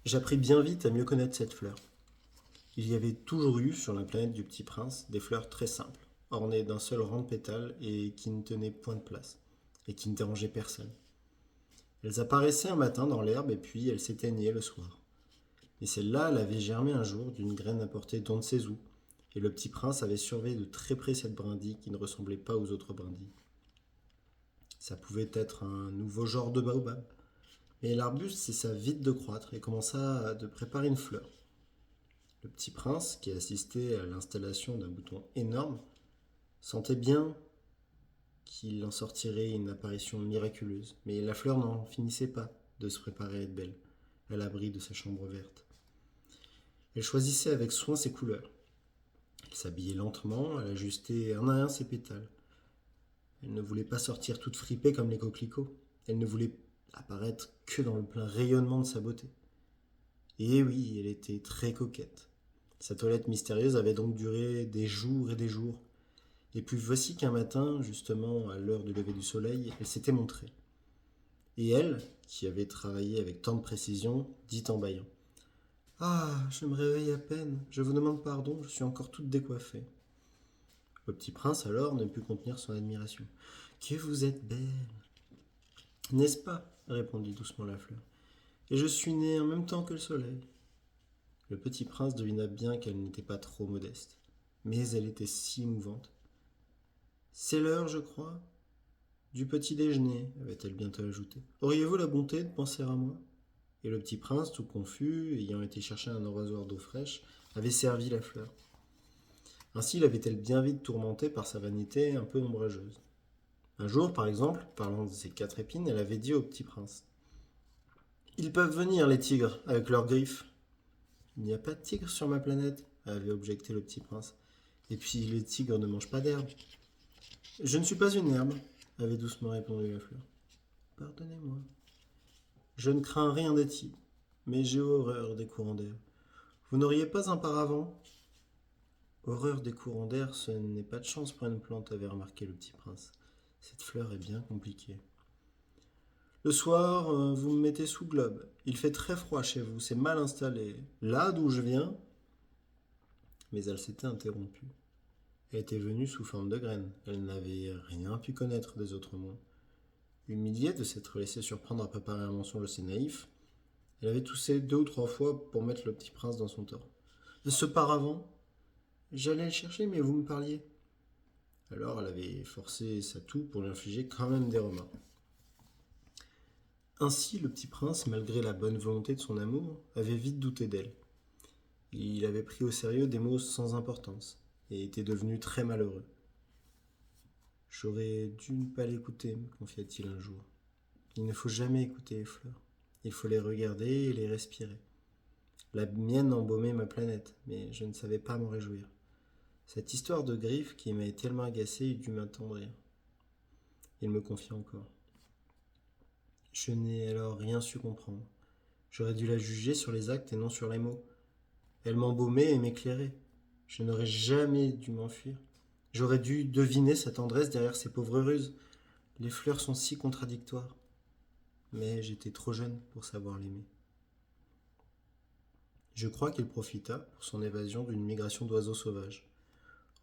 J'appris bien vite à mieux connaître cette fleur. Il y avait toujours eu, sur la planète du Petit Prince, des fleurs très simples, ornées d'un seul rang de pétales et qui ne tenaient point de place, et qui ne dérangeaient personne. Elles apparaissaient un matin dans l'herbe et puis elles s'éteignaient le soir. Et celle-là, elle avait germé un jour d'une graine apportée d'on ne sait où, et le Petit Prince avait surveillé de très près cette brindille qui ne ressemblait pas aux autres brindilles. Ça pouvait être un nouveau genre de baobab. Mais l'arbuste cessa vite de croître et commença à de préparer une fleur. Le Petit Prince, qui assistait à l'installation d'un bouton énorme, sentait bien qu'il en sortirait une apparition miraculeuse. Mais la fleur n'en finissait pas de se préparer à être belle, à l'abri de sa chambre verte. Elle choisissait avec soin ses couleurs. Elle s'habillait lentement, elle ajustait un à un ses pétales. Elle ne voulait pas sortir toute fripée comme les coquelicots. Elle ne voulait apparaître que dans le plein rayonnement de sa beauté. Et oui, elle était très coquette. Sa toilette mystérieuse avait donc duré des jours et des jours. Et puis voici qu'un matin, justement à l'heure du lever du soleil, elle s'était montrée. Et elle, qui avait travaillé avec tant de précision, dit en bâillant: Ah, je me réveille à peine, je vous demande pardon, je suis encore toute décoiffée. Le petit prince alors ne put contenir son admiration. Que vous êtes belle, n'est-ce pas répondit doucement la fleur. Et je suis née en même temps que le soleil. Le petit prince devina bien qu'elle n'était pas trop modeste, mais elle était si émouvante. C'est l'heure, je crois, du petit déjeuner, avait-elle bientôt ajouté. Auriez-vous la bonté de penser à moi? Et le petit prince, tout confus, ayant été chercher un arrosoir d'eau fraîche, avait servi la fleur. Ainsi l'avait-elle bien vite tourmentée par sa vanité un peu ombrageuse. Un jour, par exemple, parlant de ses 4 épines, elle avait dit au petit prince: Ils peuvent venir, les tigres, avec leurs griffes. Il n'y a pas de tigres sur ma planète, avait objecté le petit prince. Et puis les tigres ne mangent pas d'herbe. Je ne suis pas une herbe, avait doucement répondu la fleur. Pardonnez-moi. Je ne crains rien des tigres, mais j'ai horreur des courants d'air. Vous n'auriez pas un paravent? Horreur des courants d'air, ce n'est pas de chance pour une plante, avait remarqué le petit prince. Cette fleur est bien compliquée. Le soir, vous me mettez sous globe. Il fait très froid chez vous, c'est mal installé. Là d'où je viens. Mais elle s'était interrompue. Elle était venue sous forme de graine. Elle n'avait rien pu connaître des autres mondes. Humiliée de s'être laissée surprendre à préparer un mensonge assez naïf, elle avait toussé 2 ou 3 fois pour mettre le petit prince dans son tort. Ce paravent, j'allais le chercher, mais vous me parliez. Alors elle avait forcé sa toux pour lui infliger quand même des remords. Ainsi, le petit prince, malgré la bonne volonté de son amour, avait vite douté d'elle. Il avait pris au sérieux des mots sans importance et était devenu très malheureux. J'aurais dû ne pas l'écouter, me confia-t-il un jour. Il ne faut jamais écouter les fleurs. Il faut les regarder et les respirer. La mienne embaumait ma planète, mais je ne savais pas m'en réjouir. Cette histoire de griffes qui m'avait tellement agacé eût dû m'attendrir. Il me confia encore. Je n'ai alors rien su comprendre. J'aurais dû la juger sur les actes et non sur les mots. Elle m'embaumait et m'éclairait. Je n'aurais jamais dû m'enfuir. J'aurais dû deviner sa tendresse derrière ses pauvres ruses. Les fleurs sont si contradictoires. Mais j'étais trop jeune pour savoir l'aimer. Je crois qu'il profita, pour son évasion, d'une migration d'oiseaux sauvages.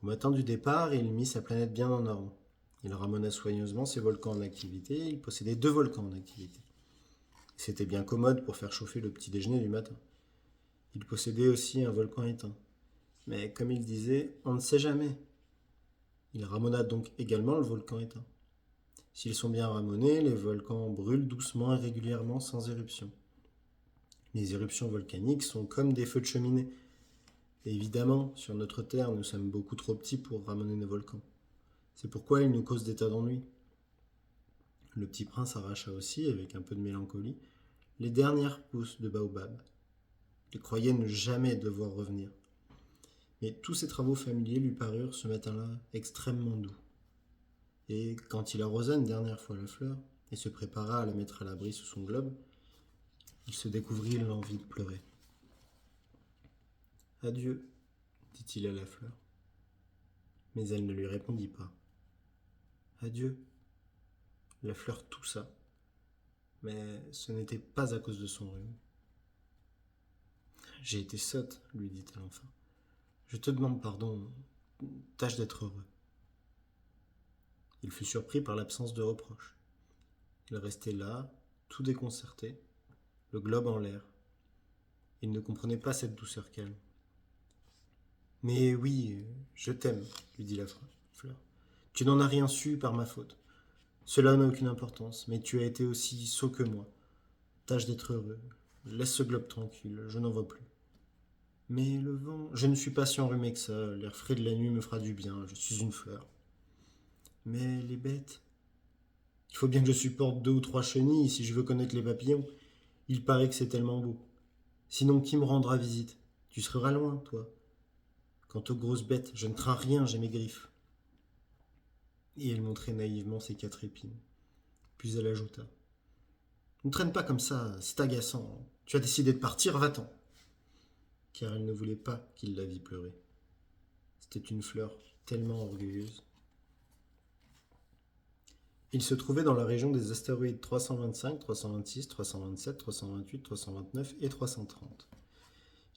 Au matin du départ, il mit sa planète bien en ordre. Il ramena soigneusement ses volcans en activité. Il possédait 2 volcans en activité. C'était bien commode pour faire chauffer le petit déjeuner du matin. Il possédait aussi un volcan éteint. Mais comme il disait, on ne sait jamais. Il ramena donc également le volcan éteint. S'ils sont bien ramonés, les volcans brûlent doucement et régulièrement sans éruption. Les éruptions volcaniques sont comme des feux de cheminée. Et évidemment, sur notre Terre, nous sommes beaucoup trop petits pour ramener nos volcans. C'est pourquoi ils nous causent des tas d'ennuis. Le petit prince arracha aussi, avec un peu de mélancolie, les dernières pousses de baobab. Il croyait ne jamais devoir revenir. Mais tous ses travaux familiers lui parurent ce matin-là extrêmement doux. Et quand il arrosa une dernière fois la fleur et se prépara à la mettre à l'abri sous son globe, il se découvrit l'envie de pleurer. Adieu, dit-il à la fleur. Mais elle ne lui répondit pas. Adieu. La fleur toussa, mais ce n'était pas à cause de son rhume. J'ai été sotte, lui dit-elle enfin. Je te demande pardon. Tâche d'être heureux. Il fut surpris par l'absence de reproche. Il restait là, tout déconcerté, le globe en l'air. Il ne comprenait pas cette douceur calme. Mais oui, je t'aime, lui dit la fleur. Tu n'en as rien su par ma faute. Cela n'a aucune importance, mais tu as été aussi sot que moi. Tâche d'être heureux. Laisse ce globe tranquille, je n'en veux plus. Mais le vent, je ne suis pas si enrhumé que ça. L'air frais de la nuit me fera du bien, je suis une fleur. Mais les bêtes, il faut bien que je supporte 2 ou 3 chenilles si je veux connaître les papillons. Il paraît que c'est tellement beau. Sinon, qui me rendra visite? Tu seras loin, toi. Quant aux grosses bêtes, je ne crains rien, j'ai mes griffes. Et elle montrait naïvement ses 4 épines. Puis elle ajouta. Ne traîne pas comme ça, c'est agaçant. Tu as décidé de partir, va-t'en. Car elle ne voulait pas qu'il la vît pleurer. C'était une fleur tellement orgueilleuse. Il se trouvait dans la région des astéroïdes 325, 326, 327, 328, 329 et 330.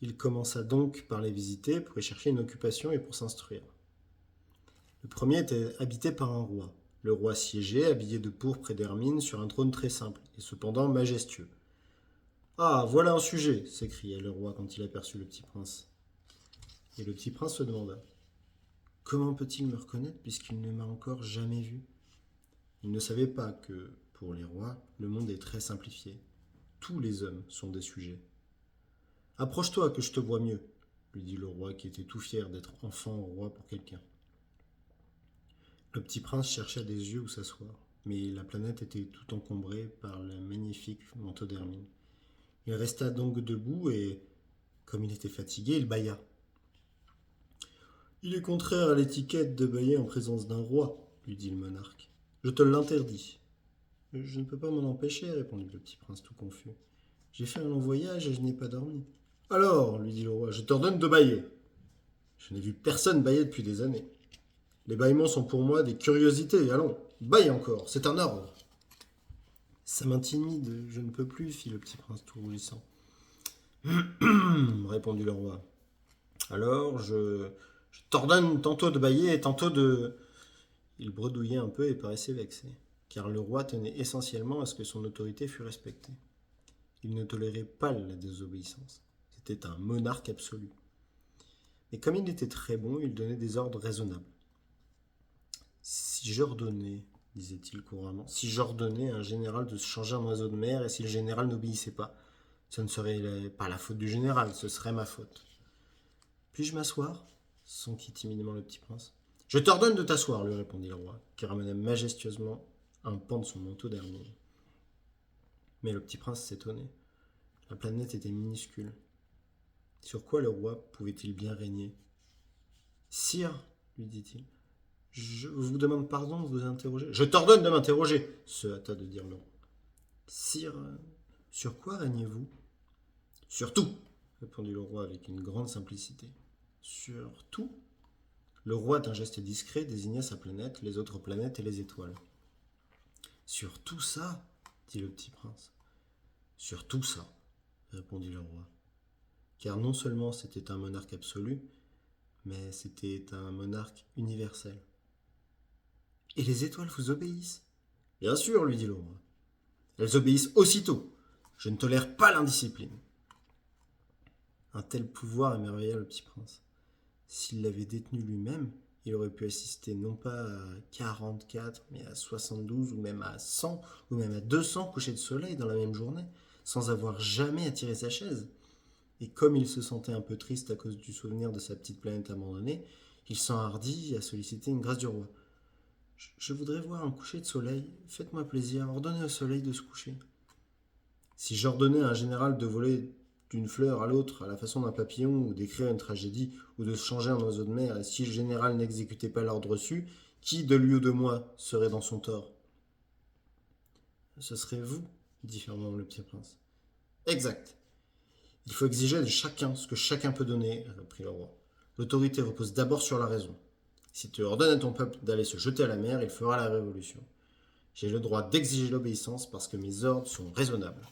Il commença donc par les visiter pour y chercher une occupation et pour s'instruire. Le premier était habité par un roi. Le roi siégeait, habillé de pourpre et d'hermine, sur un trône très simple, et cependant majestueux. « Ah, voilà un sujet !» s'écria le roi quand il aperçut le petit prince. Et le petit prince se demanda. « Comment peut-il me reconnaître puisqu'il ne m'a encore jamais vu ?» Il ne savait pas que, pour les rois, le monde est très simplifié. Tous les hommes sont des sujets. « Approche-toi que je te vois mieux !» lui dit le roi qui était tout fier d'être enfant roi pour quelqu'un. Le petit prince chercha des yeux où s'asseoir, mais la planète était tout encombrée par le magnifique manteau d'hermine. Il resta donc debout et, comme il était fatigué, il bâilla. « Il est contraire à l'étiquette de bâiller en présence d'un roi, » lui dit le monarque. « Je te l'interdis. »« Je ne peux pas m'en empêcher, » répondit le petit prince tout confus. « J'ai fait un long voyage et je n'ai pas dormi. »« Alors, » lui dit le roi, « je t'ordonne de bâiller. » Je n'ai vu personne bâiller depuis des années. Les bâillements sont pour moi des curiosités. Allons, bâille encore, c'est un ordre. Ça m'intimide, je ne peux plus, fit le petit prince tout rougissant. Répondit le roi. Alors, je t'ordonne tantôt de bâiller et tantôt de... Il bredouillait un peu et paraissait vexé, car le roi tenait essentiellement à ce que son autorité fût respectée. Il ne tolérait pas la désobéissance. C'était un monarque absolu. Mais comme il était très bon, il donnait des ordres raisonnables. Si j'ordonnais, disait-il couramment, si j'ordonnais à un général de se changer en oiseau de mer et si le général n'obéissait pas, ce ne serait pas la faute du général, ce serait ma faute. Puis-je m'asseoir s'enquit timidement le petit prince. Je t'ordonne de t'asseoir, lui répondit le roi, qui ramena majestueusement un pan de son manteau d'hermine. Mais le petit prince s'étonnait. La planète était minuscule. Sur quoi le roi pouvait-il bien régner? Sire, lui dit-il, je vous demande pardon de vous interroger. Je t'ordonne de m'interroger, se hâta de dire le roi. Sire, sur quoi régnez-vous? Sur tout, répondit le roi avec une grande simplicité. Sur tout? Le roi, d'un geste discret, désigna sa planète, les autres planètes et les étoiles. Sur tout ça, dit le petit prince. Sur tout ça, répondit le roi. Car non seulement c'était un monarque absolu, mais c'était un monarque universel. Et les étoiles vous obéissent? Bien sûr, lui dit le roi. Elles obéissent aussitôt. Je ne tolère pas l'indiscipline. Un tel pouvoir émerveilla le petit prince. S'il l'avait détenu lui-même, il aurait pu assister non pas à 44, mais à 72, ou même à 100, ou même à 200 couchers de soleil dans la même journée, sans avoir jamais à tirer sa chaise. Et comme il se sentait un peu triste à cause du souvenir de sa petite planète abandonnée, il s'enhardit à solliciter une grâce du roi. « Je voudrais voir un coucher de soleil. Faites-moi plaisir, ordonnez au soleil de se coucher. » Si j'ordonnais à un général de voler d'une fleur à l'autre à la façon d'un papillon, ou d'écrire une tragédie, ou de se changer en oiseau de mer, et si le général n'exécutait pas l'ordre reçu, qui, de lui ou de moi, serait dans son tort? Ce serait vous, dit fermement le petit prince. Exact. Il faut exiger de chacun ce que chacun peut donner, reprit le roi. L'autorité repose d'abord sur la raison. Si tu ordonnes à ton peuple d'aller se jeter à la mer, il fera la révolution. J'ai le droit d'exiger l'obéissance parce que mes ordres sont raisonnables.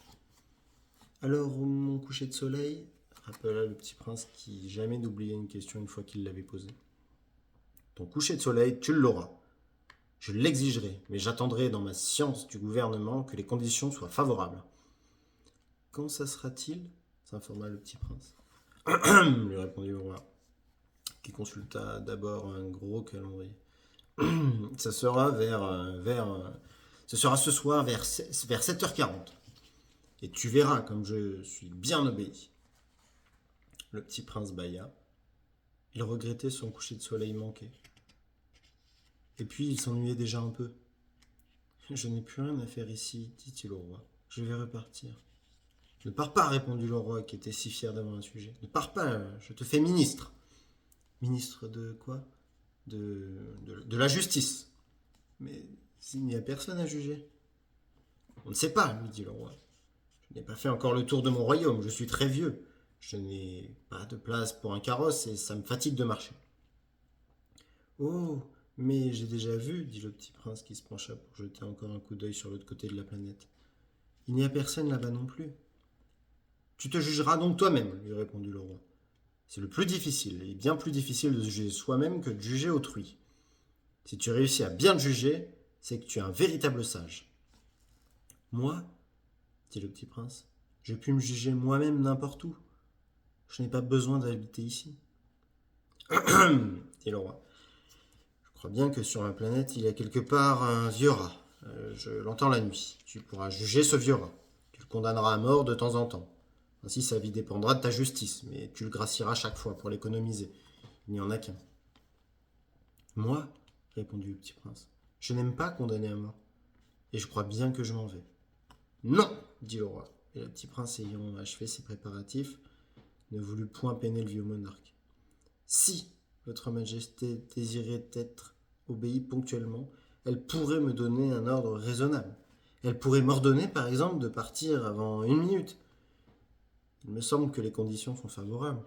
Alors, mon coucher de soleil, rappela le petit prince qui jamais n'oubliait une question une fois qu'il l'avait posée. Ton coucher de soleil, tu l'auras. Je l'exigerai, mais j'attendrai dans ma science du gouvernement que les conditions soient favorables. Quand ça sera-t-il s'informa le petit prince. Lui répondit le roi, qui consulta d'abord un gros calendrier. Ça sera ce sera ce soir vers 7h40. Et tu verras comme je suis bien obéi. Le petit prince bâilla. Il regrettait son coucher de soleil manqué. Et puis il s'ennuyait déjà un peu. Je n'ai plus rien à faire ici, dit-il au roi. Je vais repartir. Ne pars pas, répondit le roi, qui était si fier d'avoir un sujet. Ne pars pas, je te fais ministre. Ministre de quoi de la justice. Mais il n'y a personne à juger. On ne sait pas, lui dit le roi. Je n'ai pas fait encore le tour de mon royaume, je suis très vieux. Je n'ai pas de place pour un carrosse et ça me fatigue de marcher. Oh, mais j'ai déjà vu, dit le petit prince qui se pencha pour jeter encore un coup d'œil sur l'autre côté de la planète. Il n'y a personne là-bas non plus. Tu te jugeras donc toi-même, lui répondit le roi. C'est le plus difficile, et bien plus difficile de se juger soi-même que de juger autrui. Si tu réussis à bien te juger, c'est que tu es un véritable sage. Moi, dit le petit prince, j'ai pu me juger moi-même n'importe où. Je n'ai pas besoin d'habiter ici. Dit le roi. Je crois bien que sur ma planète, il y a quelque part un vieux rat. Je l'entends la nuit. Tu pourras juger ce vieux rat. Tu le condamneras à mort de temps en temps. Ainsi, sa vie dépendra de ta justice, mais tu le gracieras chaque fois pour l'économiser. Il n'y en a qu'un. Moi, répondit le petit prince, je n'aime pas condamner à mort. Et je crois bien que je m'en vais. Non, dit le roi. Et le petit prince, ayant achevé ses préparatifs, ne voulut point peiner le vieux monarque. Si votre majesté désirait être obéie ponctuellement, elle pourrait me donner un ordre raisonnable. Elle pourrait m'ordonner, par exemple, de partir avant 1 minute. Il me semble que les conditions sont favorables.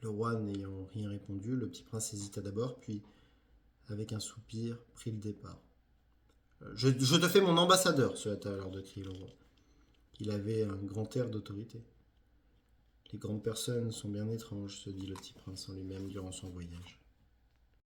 Le roi n'ayant rien répondu, le petit prince hésita d'abord, puis, avec un soupir, prit le départ. Je te fais mon ambassadeur, se hâta alors de crier le roi. Il avait un grand air d'autorité. Les grandes personnes sont bien étranges, se dit le petit prince en lui-même durant son voyage.